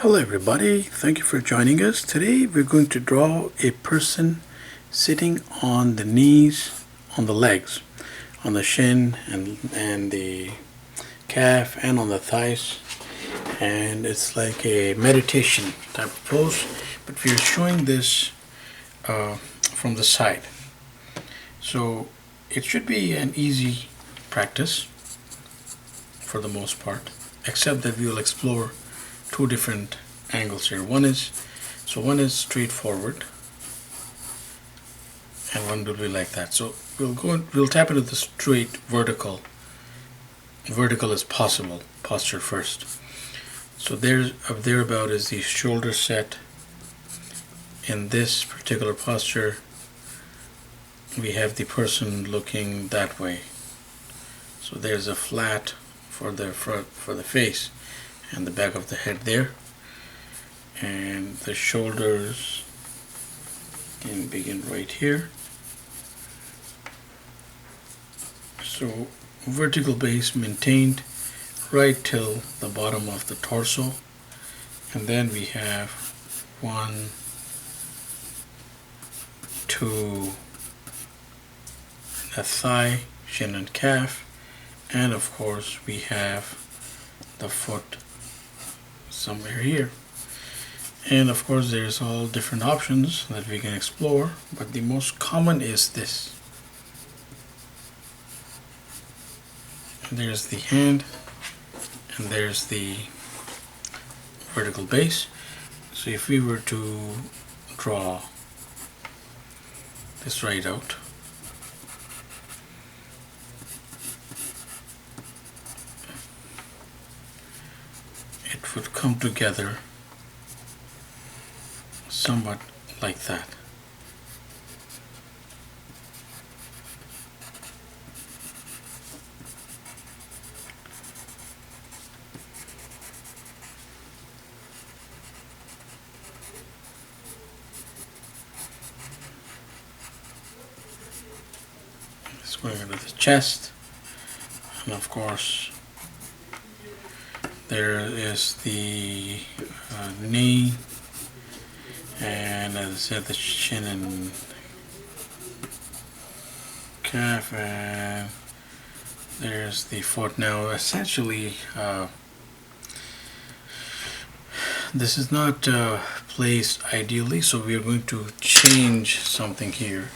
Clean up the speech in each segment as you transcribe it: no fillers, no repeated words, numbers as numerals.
Hello everybody, thank you for joining us. Today we're going to draw a person sitting on the knees, on the legs, on the shin and the calf and on the thighs. And it's like a meditation type of pose, but we're showing this from the side. So it should be an easy practice for the most part, except that we will explore two different angles here. One is straightforward, and one will be like that. So we'll tap into the straight vertical as possible posture first. So thereabout is the shoulder set. In this particular posture, we have the person looking that way. So there's a flat for the face and the back of the head there, and the shoulders can begin right here. So vertical base maintained right till the bottom of the torso, and then we have 1, 2, the thigh, shin and calf, and of course we have the foot somewhere here. And of course there's all different options that we can explore, but the most common is this. There's the hand and there's the vertical base. So if we were to draw this right out, it would come together somewhat like that. It's going into the chest, and of course there is the knee, and as I said, the shin and calf, and there's the foot. Now essentially this is not placed ideally, so we are going to change something here.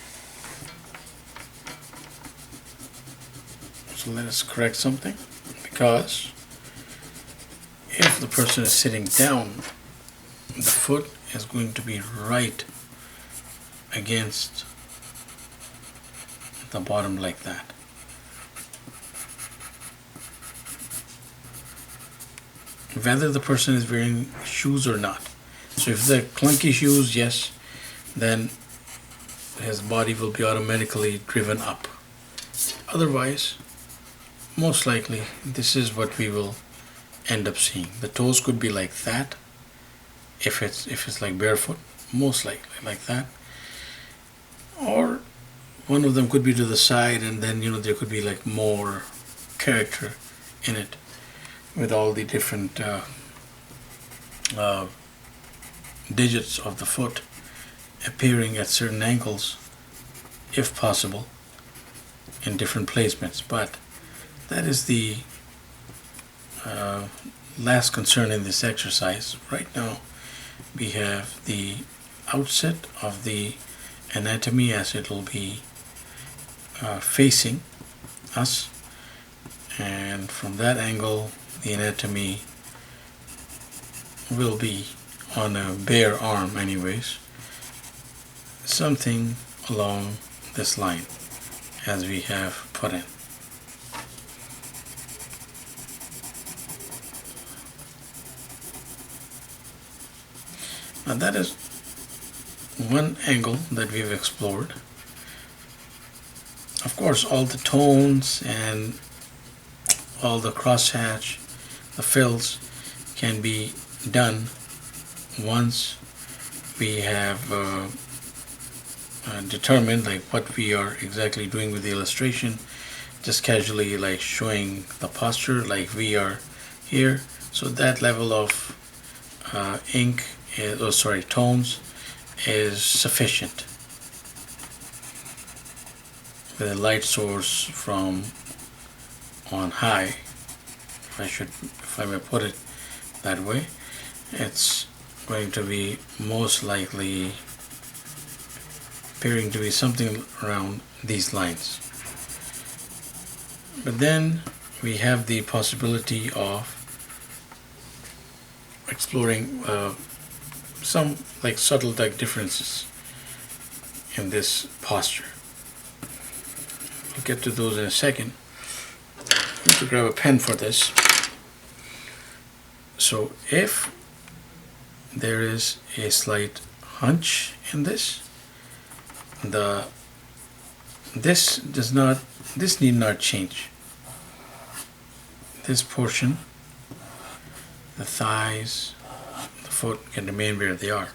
So let us correct something, because if the person is sitting down, the foot is going to be right against the bottom like that. Whether the person is wearing shoes or not. So if they're clunky shoes, yes, then his body will be automatically driven up. Otherwise, most likely this is what we will end up seeing. The toes could be like that. If it's like barefoot, most likely like that. Or one of them could be to the side, and then there could be like more character in it, with all the different digits of the foot appearing at certain angles, if possible, in different placements. But that is the last concern in this exercise. Right now we have the outset of the anatomy as it will be facing us, and from that angle the anatomy will be on a bare arm anyways, something along this line as we have put in. Now that is one angle that we've explored. Of course, all the tones and all the crosshatch, the fills can be done once we have determined like what we are exactly doing with the illustration. Just casually like showing the posture like we are here. So that level of ink is, tones is sufficient. With a light source from on high, if I may put it that way, it's going to be most likely appearing to be something around these lines. But then we have the possibility of exploring some subtle differences in this posture. We'll get to those in a second. I need to grab a pen for this. So if there is a slight hunch in this, this need not change. This portion, the thighs, the foot can remain where they are.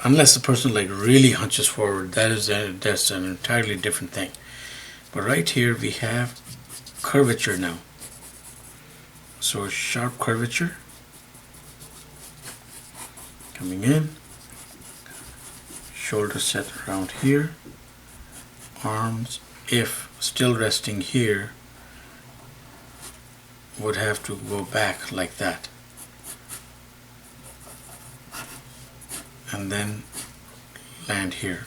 Unless the person really hunches forward, that's an entirely different thing. But right here we have curvature now. So a sharp curvature coming in, shoulder set around here, arms, if still resting here, would have to go back like that. And then land here.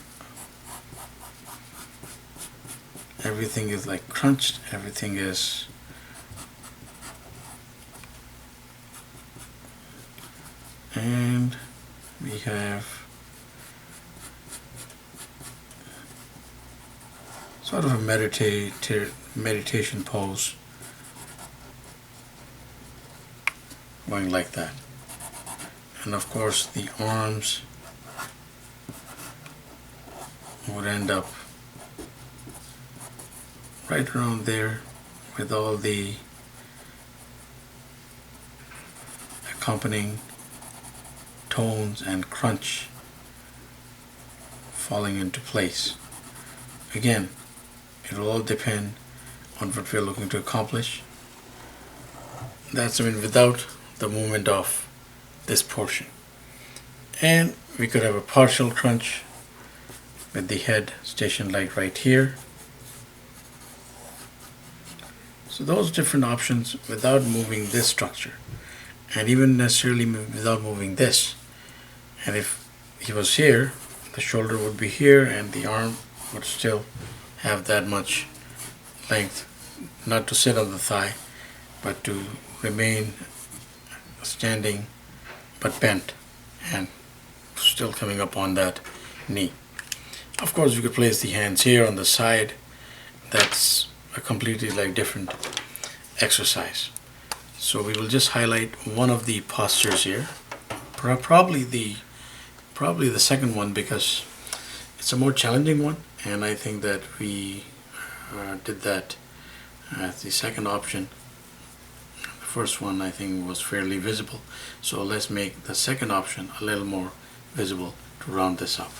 Everything is crunched, everything is and we have sort of a meditation pose going like that. And of course the arms would end up right around there with all the accompanying tones and crunch falling into place. Again, it will all depend on what we're looking to accomplish. That's without the movement of this portion. And we could have a partial crunch with the head stationed right here. So those different options without moving this structure, and even necessarily without moving this. And if he was here, the shoulder would be here and the arm would still have that much length, not to sit on the thigh, but to remain standing but bent and still coming up on that knee. Of course, you could place the hands here on the side. That's a completely different exercise. So we will just highlight one of the postures here, probably the second one, because it's a more challenging one, and I think that we did that as the second option. The first one I think was fairly visible, so let's make the second option a little more visible to round this up.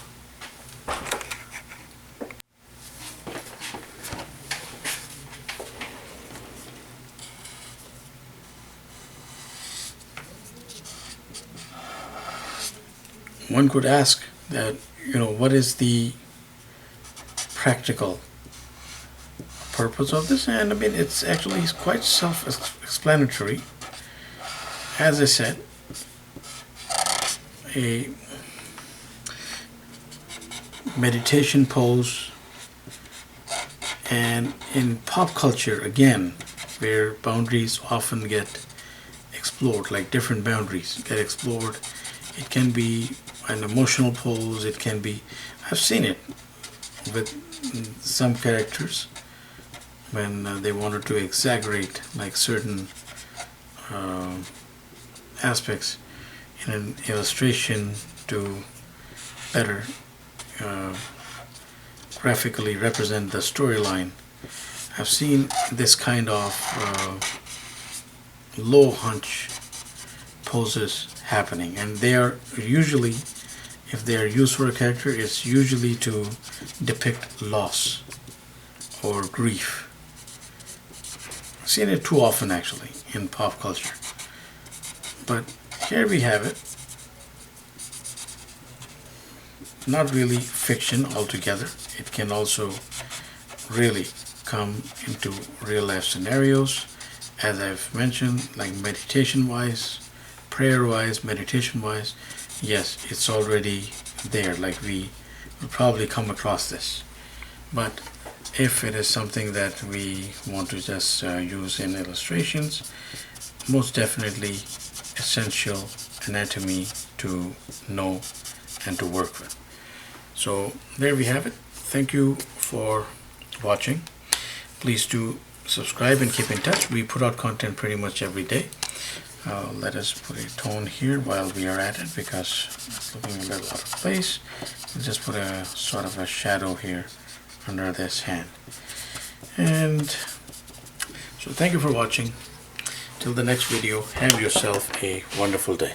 One could ask that, what is the practical purpose of this? And it's actually quite self-explanatory. As I said, a meditation pose, and in pop culture, again, where boundaries often get explored, different boundaries get explored, it can be an emotional pose, it can be, I've seen it with some characters when they wanted to exaggerate certain aspects in an illustration to better graphically represent the storyline. I've seen this kind of low hunch poses happening, and they are usually, if they are used for a character, it's usually to depict loss or grief. I've seen it too often actually in pop culture. But here we have it. Not really fiction altogether. It can also really come into real life scenarios, as I've mentioned, like meditation wise, prayer wise, meditation wise. Yes, it's already there, like we will probably come across this. But if it is something that we want to just use in illustrations, most definitely essential anatomy to know and to work with. So there we have it. Thank you for watching. Please do subscribe and keep in touch. We put out content pretty much every day. Let us put a tone here while we are at it, because it's looking a little out of place. We'll just put a sort of a shadow here under this hand. And so thank you for watching. Till the next video, have yourself a wonderful day.